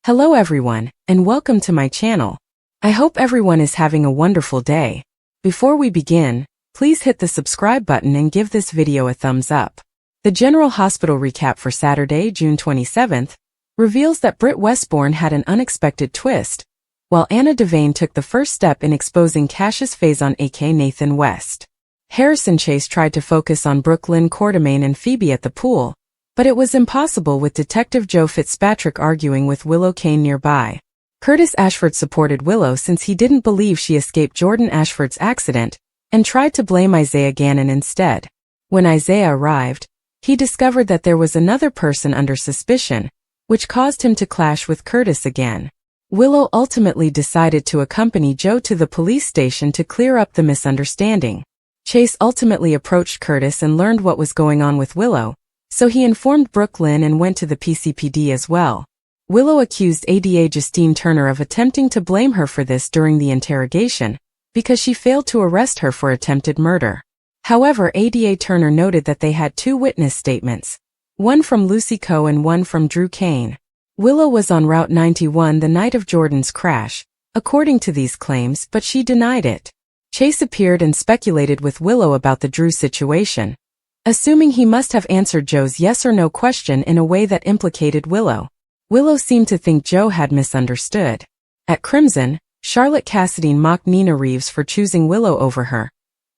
Hello everyone, and welcome to my channel. I hope everyone is having a wonderful day. Before we begin, please hit the subscribe button and give this video a thumbs up. The General Hospital recap for Saturday, June 27th, reveals that Britt Westbourne had an unexpected twist, while Anna Devane took the first step in exposing Cassius Faison aka Nathan West. Harrison Chase tried to focus on Brooklyn Quartermain and Phoebe at the pool, but it was impossible with Detective Joe Fitzpatrick arguing with Willow Kane nearby. Curtis Ashford supported Willow since he didn't believe she escaped Jordan Ashford's accident, and tried to blame Isaiah Gannon instead. When Isaiah arrived, he discovered that there was another person under suspicion, which caused him to clash with Curtis again. Willow ultimately decided to accompany Joe to the police station to clear up the misunderstanding. Chase ultimately approached Curtis and learned what was going on with Willow, so he informed Brooklyn and went to the PCPD as well. Willow accused ADA Justine Turner of attempting to blame her for this during the interrogation, because she failed to arrest her for attempted murder. However, ADA Turner noted that they had two witness statements, one from Lucy Coe and one from Drew Kane. Willow was on Route 91 the night of Jordan's crash, according to these claims, but she denied it. Chase appeared and speculated with Willow about the Drew situation, assuming he must have answered Joe's yes or no question in a way that implicated Willow. Willow seemed to think Joe had misunderstood. At Crimson, Charlotte Cassadine mocked Nina Reeves for choosing Willow over her,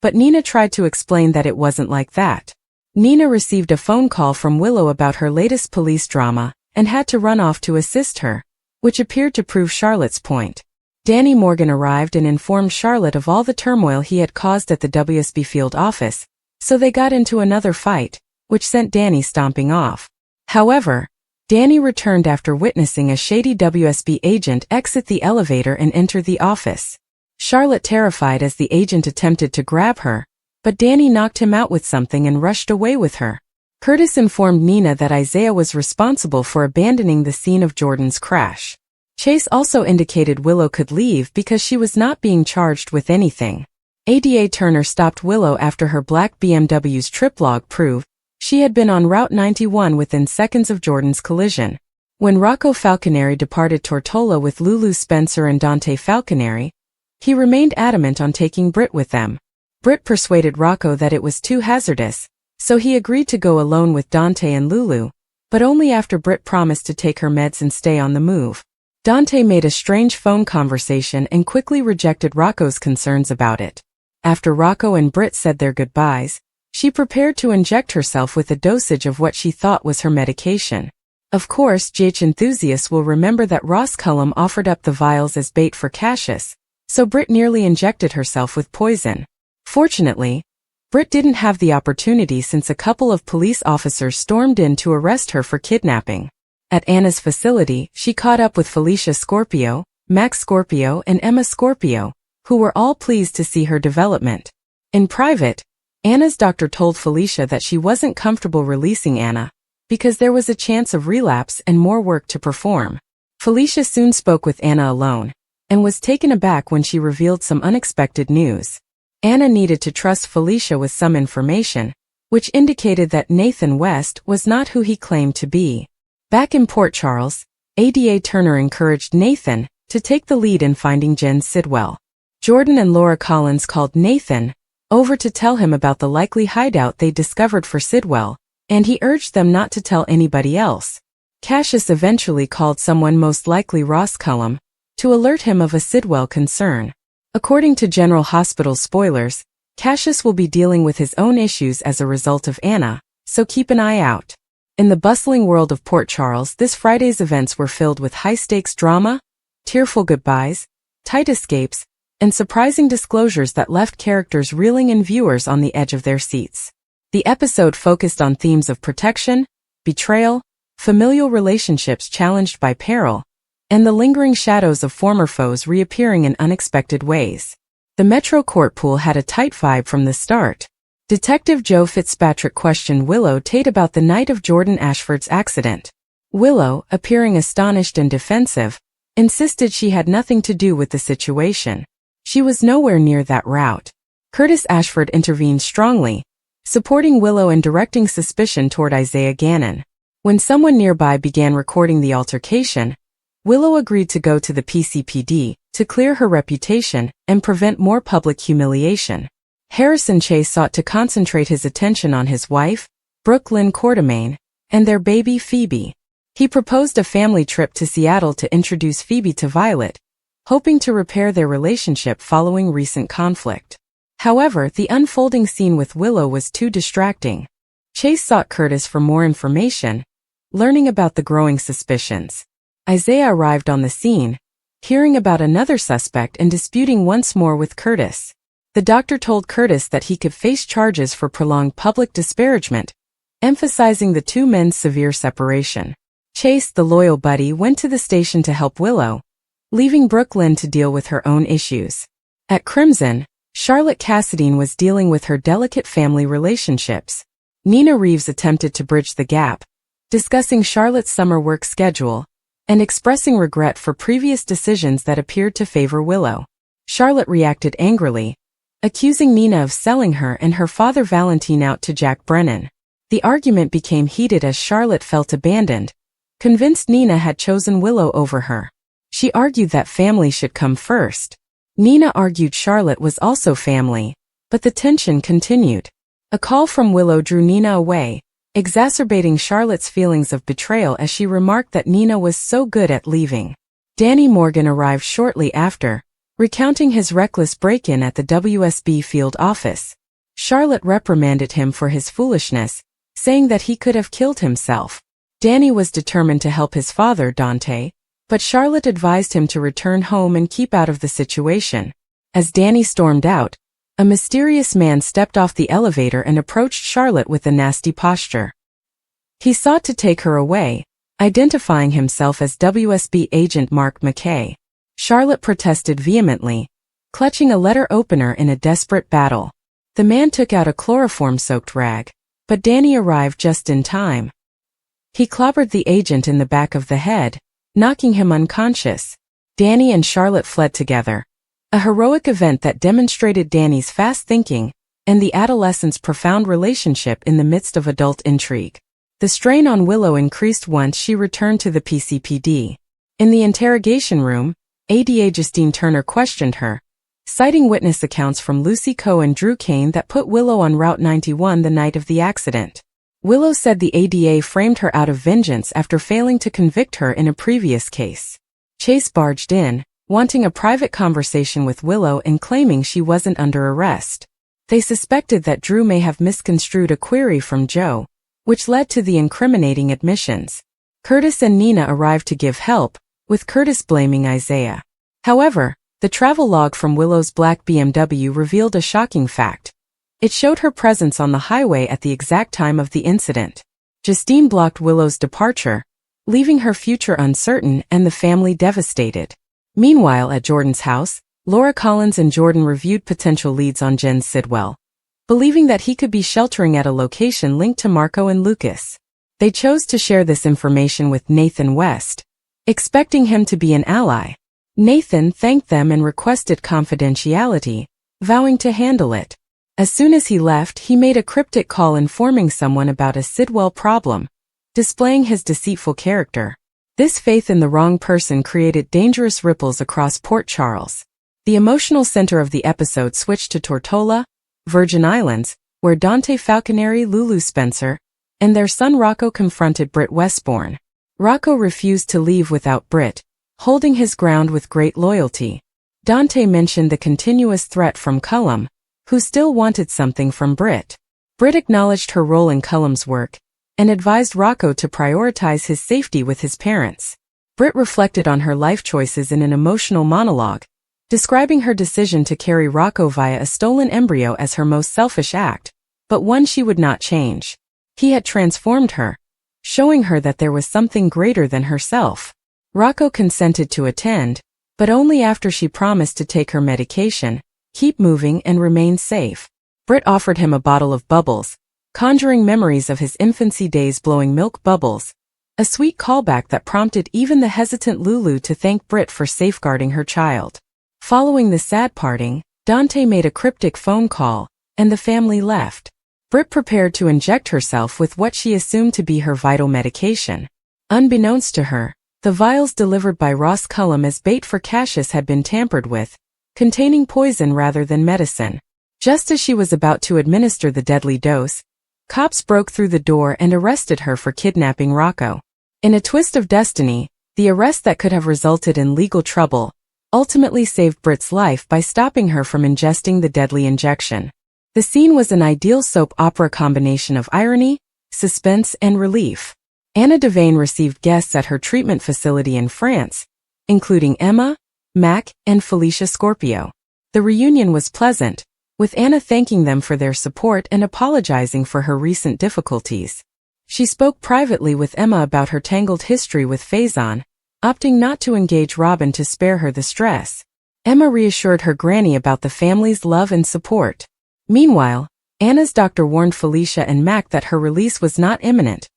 but Nina tried to explain that it wasn't like that. Nina received a phone call from Willow about her latest police drama and had to run off to assist her, which appeared to prove Charlotte's point. Danny Morgan arrived and informed Charlotte of all the turmoil he had caused at the WSB field office, so they got into another fight, which sent Danny stomping off. However, Danny returned after witnessing a shady WSB agent exit the elevator and enter the office. Charlotte terrified as the agent attempted to grab her, but Danny knocked him out with something and rushed away with her. Curtis informed Nina that Isaiah was responsible for abandoning the scene of Jordan's crash. Chase also indicated Willow could leave because she was not being charged with anything. ADA Turner stopped Willow after her black BMW's trip log proved she had been on Route 91 within seconds of Jordan's collision. When Rocco Falconeri departed Tortola with Lulu Spencer and Dante Falconeri, he remained adamant on taking Britt with them. Britt persuaded Rocco that it was too hazardous, so he agreed to go alone with Dante and Lulu, but only after Britt promised to take her meds and stay on the move. Dante made a strange phone conversation and quickly rejected Rocco's concerns about it. After Rocco and Britt said their goodbyes, she prepared to inject herself with a dosage of what she thought was her medication. Of course, GH enthusiasts will remember that Ross Cullum offered up the vials as bait for Cassius, so Britt nearly injected herself with poison. Fortunately, Britt didn't have the opportunity since a couple of police officers stormed in to arrest her for kidnapping. At Anna's facility, she caught up with Felicia Scorpio, Max Scorpio, and Emma Scorpio, who were all pleased to see her development. In private, Anna's doctor told Felicia that she wasn't comfortable releasing Anna, because there was a chance of relapse and more work to perform. Felicia soon spoke with Anna alone, and was taken aback when she revealed some unexpected news. Anna needed to trust Felicia with some information, which indicated that Nathan West was not who he claimed to be. Back in Port Charles, ADA Turner encouraged Nathan to take the lead in finding Jen Sidwell. Jordan and Laura Collins called Nathan over to tell him about the likely hideout they discovered for Sidwell, and he urged them not to tell anybody else. Cassius eventually called someone, most likely Ross Cullum, to alert him of a Sidwell concern. According to General Hospital spoilers, Cassius will be dealing with his own issues as a result of Anna, so keep an eye out. In the bustling world of Port Charles, this Friday's events were filled with high-stakes drama, tearful goodbyes, tight escapes, and surprising disclosures that left characters reeling and viewers on the edge of their seats. The episode focused on themes of protection, betrayal, familial relationships challenged by peril, and the lingering shadows of former foes reappearing in unexpected ways. The Metro Court pool had a tight vibe from the start. Detective Joe Fitzpatrick questioned Willow Tate about the night of Jordan Ashford's accident. Willow, appearing astonished and defensive, insisted she had nothing to do with the situation. She was nowhere near that route. Curtis Ashford intervened strongly, supporting Willow and directing suspicion toward Isaiah Gannon. When someone nearby began recording the altercation, Willow agreed to go to the PCPD to clear her reputation and prevent more public humiliation. Harrison Chase sought to concentrate his attention on his wife, Brooke Lynn Quartermaine, and their baby Phoebe. He proposed a family trip to Seattle to introduce Phoebe to Violet, hoping to repair their relationship following recent conflict. However, the unfolding scene with Willow was too distracting. Chase sought Curtis for more information, learning about the growing suspicions. Isaiah arrived on the scene, hearing about another suspect and disputing once more with Curtis. The doctor told Curtis that he could face charges for prolonged public disparagement, emphasizing the two men's severe separation. Chase, the loyal buddy, went to the station to help Willow, leaving Brooke Lynn to deal with her own issues. At Crimson, Charlotte Cassadine was dealing with her delicate family relationships. Nina Reeves attempted to bridge the gap, discussing Charlotte's summer work schedule and expressing regret for previous decisions that appeared to favor Willow. Charlotte reacted angrily, accusing Nina of selling her and her father Valentine out to Jack Brennan. The argument became heated as Charlotte felt abandoned, convinced Nina had chosen Willow over her. She argued that family should come first. Nina argued Charlotte was also family, but the tension continued. A call from Willow drew Nina away, exacerbating Charlotte's feelings of betrayal as she remarked that Nina was so good at leaving. Danny Morgan arrived shortly after, recounting his reckless break-in at the WSB field office. Charlotte reprimanded him for his foolishness, saying that he could have killed himself. Danny was determined to help his father, Dante, but Charlotte advised him to return home and keep out of the situation. As Danny stormed out, a mysterious man stepped off the elevator and approached Charlotte with a nasty posture. He sought to take her away, identifying himself as WSB agent Mark McKay. Charlotte protested vehemently, clutching a letter opener in a desperate battle. The man took out a chloroform-soaked rag, but Danny arrived just in time. He clobbered the agent in the back of the head, knocking him unconscious. Danny and Charlotte fled together, a heroic event that demonstrated Danny's fast thinking and the adolescent's profound relationship in the midst of adult intrigue. The strain on Willow increased once she returned to the PCPD. In the interrogation room, ADA Justine Turner questioned her, citing witness accounts from Lucy Coe and Drew Kane that put Willow on Route 91 the night of the accident. Willow said the ADA framed her out of vengeance after failing to convict her in a previous case. Chase barged in, wanting a private conversation with Willow and claiming she wasn't under arrest. They suspected that Drew may have misconstrued a query from Joe, which led to the incriminating admissions. Curtis and Nina arrived to give help, with Curtis blaming Isaiah. However, the travel log from Willow's black BMW revealed a shocking fact. It showed her presence on the highway at the exact time of the incident. Justine blocked Willow's departure, leaving her future uncertain and the family devastated. Meanwhile, at Jordan's house, Laura Collins and Jordan reviewed potential leads on Jen Sidwell, believing that he could be sheltering at a location linked to Marco and Lucas. They chose to share this information with Nathan West, expecting him to be an ally. Nathan thanked them and requested confidentiality, vowing to handle it. As soon as he left, he made a cryptic call informing someone about a Sidwell problem, displaying his deceitful character. This faith in the wrong person created dangerous ripples across Port Charles. The emotional center of the episode switched to Tortola, Virgin Islands, where Dante Falconeri, Lulu Spencer, and their son Rocco confronted Britt Westbourne. Rocco refused to leave without Britt, holding his ground with great loyalty. Dante mentioned the continuous threat from Cullum, who still wanted something from Britt. Britt acknowledged her role in Cullum's work, and advised Rocco to prioritize his safety with his parents. Britt reflected on her life choices in an emotional monologue, describing her decision to carry Rocco via a stolen embryo as her most selfish act, but one she would not change. He had transformed her, showing her that there was something greater than herself. Rocco consented to attend, but only after she promised to take her medication, keep moving and remain safe. Britt offered him a bottle of bubbles, conjuring memories of his infancy days blowing milk bubbles, a sweet callback that prompted even the hesitant Lulu to thank Britt for safeguarding her child. Following the sad parting, Dante made a cryptic phone call, and the family left. Britt prepared to inject herself with what she assumed to be her vital medication. Unbeknownst to her, The vials delivered by Ross Cullum as bait for Cassius had been tampered with, containing poison rather than medicine. Just as she was about to administer the deadly dose, cops broke through the door and arrested her for kidnapping Rocco. In a twist of destiny, the arrest that could have resulted in legal trouble ultimately saved Britt's life by stopping her from ingesting the deadly injection. The scene was an ideal soap opera combination of irony, suspense, and relief. Anna Devane received guests at her treatment facility in France, including Emma, Mac, and Felicia Scorpio. The reunion was pleasant, with Anna thanking them for their support and apologizing for her recent difficulties. She spoke privately with Emma about her tangled history with Faison, opting not to engage Robin to spare her the stress. Emma reassured her granny about the family's love and support. Meanwhile, Anna's doctor warned Felicia and Mac that her release was not imminent,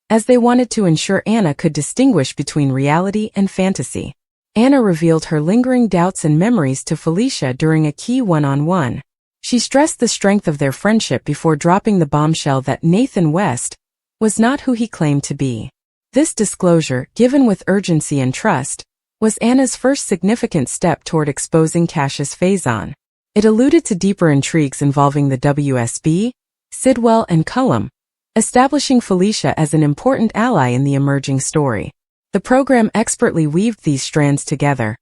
as they wanted to ensure Anna could distinguish between reality and fantasy. Anna revealed her lingering doubts and memories to Felicia during a key one-on-one. She stressed the strength of their friendship before dropping the bombshell that Nathan West was not who he claimed to be. This disclosure, given with urgency and trust, was Anna's first significant step toward exposing Cassius Faison. It alluded to deeper intrigues involving the WSB, Sidwell, and Cullum, establishing Felicia as an important ally in the emerging story. The program expertly weaved these strands together,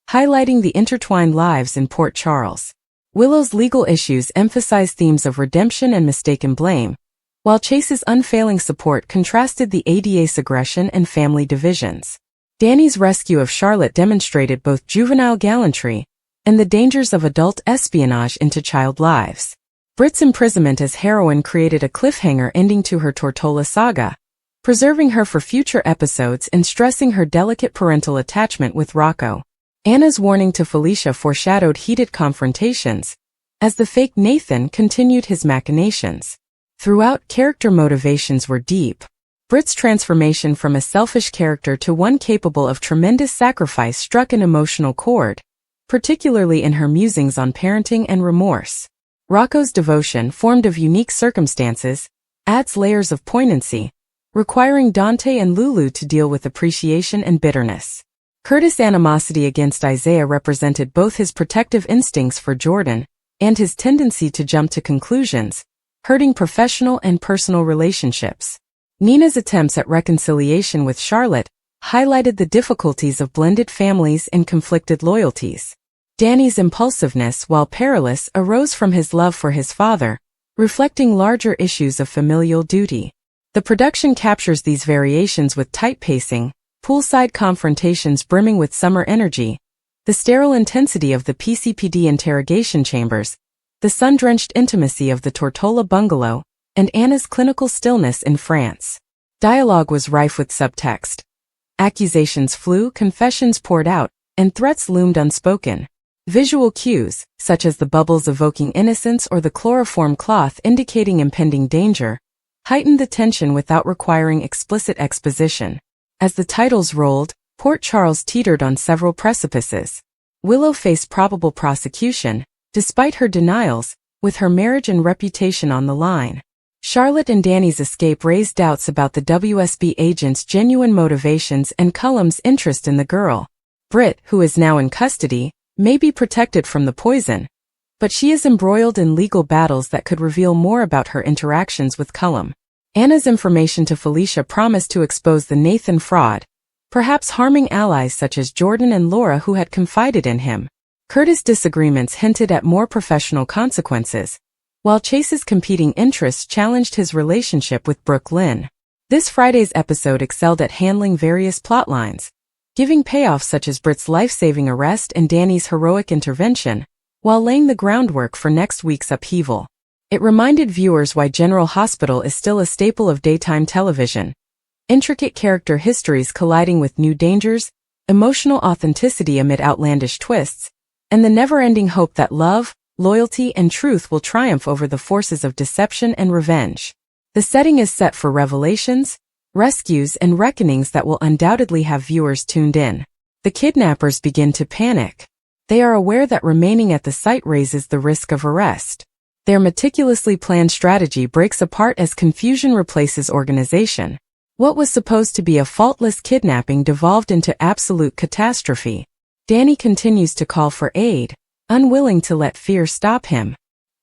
highlighting the intertwined lives in Port Charles. Willow's legal issues emphasized themes of redemption and mistaken blame, while Chase's unfailing support contrasted the ADA's aggression and family divisions. Danny's rescue of Charlotte demonstrated both juvenile gallantry and the dangers of adult espionage into child lives. Britt's imprisonment as heroine created a cliffhanger ending to her Tortola saga, preserving her for future episodes and stressing her delicate parental attachment with Rocco. Anna's warning to Felicia foreshadowed heated confrontations, as the fake Nathan continued his machinations. Throughout, character motivations were deep. Britt's transformation from a selfish character to one capable of tremendous sacrifice struck an emotional chord, particularly in her musings on parenting and remorse. Rocco's devotion, formed of unique circumstances, adds layers of poignancy, requiring Dante and Lulu to deal with appreciation and bitterness. Curtis' animosity against Isaiah represented both his protective instincts for Jordan and his tendency to jump to conclusions, hurting professional and personal relationships. Nina's attempts at reconciliation with Charlotte highlighted the difficulties of blended families and conflicted loyalties. Danny's impulsiveness, while perilous, arose from his love for his father, reflecting larger issues of familial duty. The production captures these variations with tight pacing, poolside confrontations brimming with summer energy, the sterile intensity of the PCPD interrogation chambers, the sun-drenched intimacy of the Tortola bungalow, and Anna's clinical stillness in France. Dialogue was rife with subtext. Accusations flew, confessions poured out, and threats loomed unspoken. Visual cues, such as the bubbles evoking innocence or the chloroform cloth indicating impending danger, heightened the tension without requiring explicit exposition. As the titles rolled, Port Charles teetered on several precipices. Willow faced probable prosecution, despite her denials, with her marriage and reputation on the line. Charlotte and Danny's escape raised doubts about the WSB agent's genuine motivations and Cullum's interest in the girl. Britt, who is now in custody, may be protected from the poison, but she is embroiled in legal battles that could reveal more about her interactions with Cullum. Anna's information to Felicia promised to expose the Nathan fraud, perhaps harming allies such as Jordan and Laura who had confided in him. Curtis' disagreements hinted at more professional consequences, while Chase's competing interests challenged his relationship with Brooke Lynn. This Friday's episode excelled at handling various plotlines, giving payoffs such as Britt's life-saving arrest and Danny's heroic intervention, while laying the groundwork for next week's upheaval. It reminded viewers why General Hospital is still a staple of daytime television. Intricate character histories colliding with new dangers, emotional authenticity amid outlandish twists, and the never-ending hope that love, loyalty, and truth will triumph over the forces of deception and revenge. The setting is set for revelations, rescues, and reckonings that will undoubtedly have viewers tuned in. The kidnappers begin to panic. They are aware that remaining at the site raises the risk of arrest. Their meticulously planned strategy breaks apart as confusion replaces organization. What was supposed to be a faultless kidnapping devolved into absolute catastrophe. Danny continues to call for aid, unwilling to let fear stop him.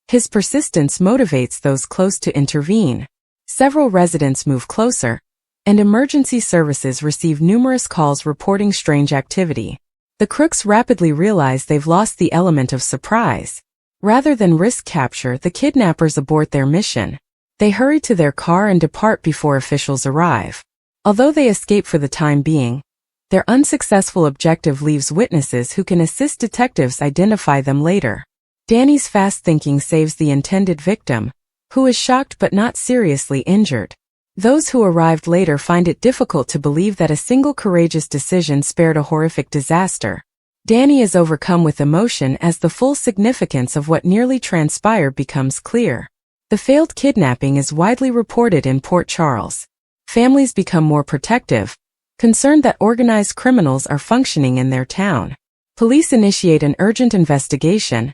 His persistence motivates those close to intervene. Several residents move closer, and emergency services receive numerous calls reporting strange activity. The crooks rapidly realize they've lost the element of surprise. Rather than risk capture, the kidnappers abort their mission. They hurry to their car and depart before officials arrive. Although they escape for the time being, their unsuccessful objective leaves witnesses who can assist detectives identify them later. Danny's fast thinking saves the intended victim, who is shocked but not seriously injured. Those who arrived later find it difficult to believe that a single courageous decision spared a horrific disaster. Danny is overcome with emotion as the full significance of what nearly transpired becomes clear. The failed kidnapping is widely reported in Port Charles. Families become more protective, concerned that organized criminals are functioning in their town. Police initiate an urgent investigation,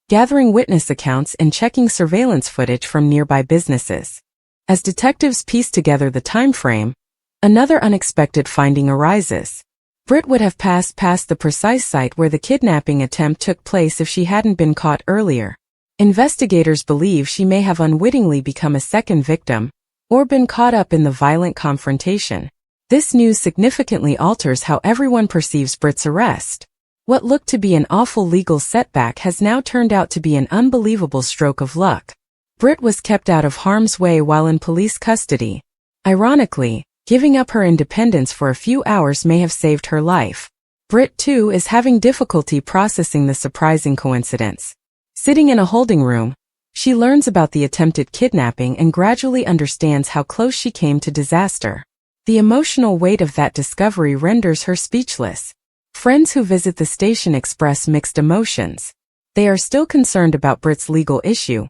gathering witness accounts and checking surveillance footage from nearby businesses. As detectives piece together the time frame, another unexpected finding arises. Britt would have passed past the precise site where the kidnapping attempt took place if she hadn't been caught earlier. Investigators believe she may have unwittingly become a second victim, or been caught up in the violent confrontation. This news significantly alters how everyone perceives Britt's arrest. What looked to be an awful legal setback has now turned out to be an unbelievable stroke of luck. Britt was kept out of harm's way while in police custody. Ironically, giving up her independence for a few hours may have saved her life. Britt, too, is having difficulty processing the surprising coincidence. Sitting in a holding room, she learns about the attempted kidnapping and gradually understands how close she came to disaster. The emotional weight of that discovery renders her speechless. Friends who visit the station express mixed emotions. They are still concerned about Britt's legal issue,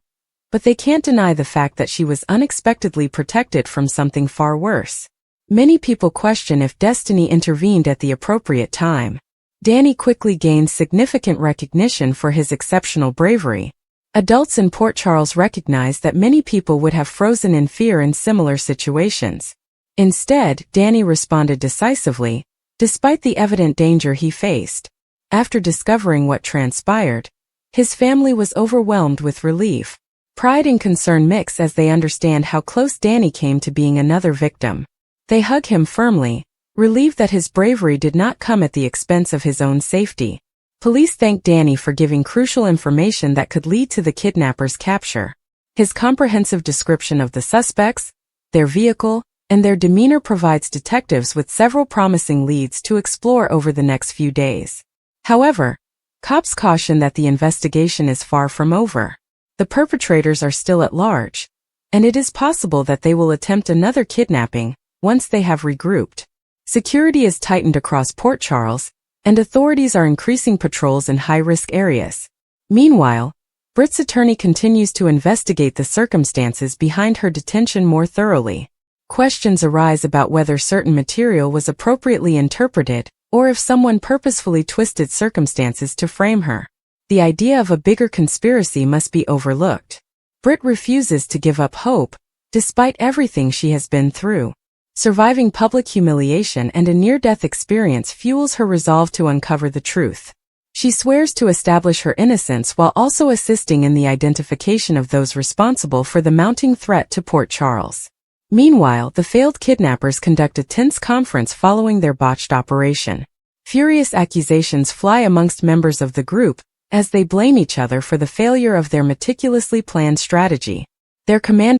but they can't deny the fact that she was unexpectedly protected from something far worse. Many people question if destiny intervened at the appropriate time. Danny quickly gains significant recognition for his exceptional bravery. Adults in Port Charles recognize that many people would have frozen in fear in similar situations. Instead, Danny responded decisively, despite the evident danger he faced. After discovering what transpired, his family was overwhelmed with relief. Pride and concern mix as they understand how close Danny came to being another victim. They hug him firmly, relieved that his bravery did not come at the expense of his own safety. Police thank Danny for giving crucial information that could lead to the kidnappers' capture. His comprehensive description of the suspects, their vehicle, and their demeanor provides detectives with several promising leads to explore over the next few days. However, cops caution that the investigation is far from over. The perpetrators are still at large, and it is possible that they will attempt another kidnapping once they have regrouped. Security is tightened across Port Charles, and authorities are increasing patrols in high-risk areas. Meanwhile, Britt's attorney continues to investigate the circumstances behind her detention more thoroughly. Questions arise about whether certain material was appropriately interpreted, or if someone purposefully twisted circumstances to frame her. The idea of a bigger conspiracy must be overlooked. Britt refuses to give up hope, despite everything she has been through. Surviving public humiliation and a near-death experience fuels her resolve to uncover the truth. She swears to establish her innocence while also assisting in the identification of those responsible for the mounting threat to Port Charles. Meanwhile, the failed kidnappers conduct a tense conference following their botched operation. Furious accusations fly amongst members of the group, as they blame each other for the failure of their meticulously planned strategy. Their commander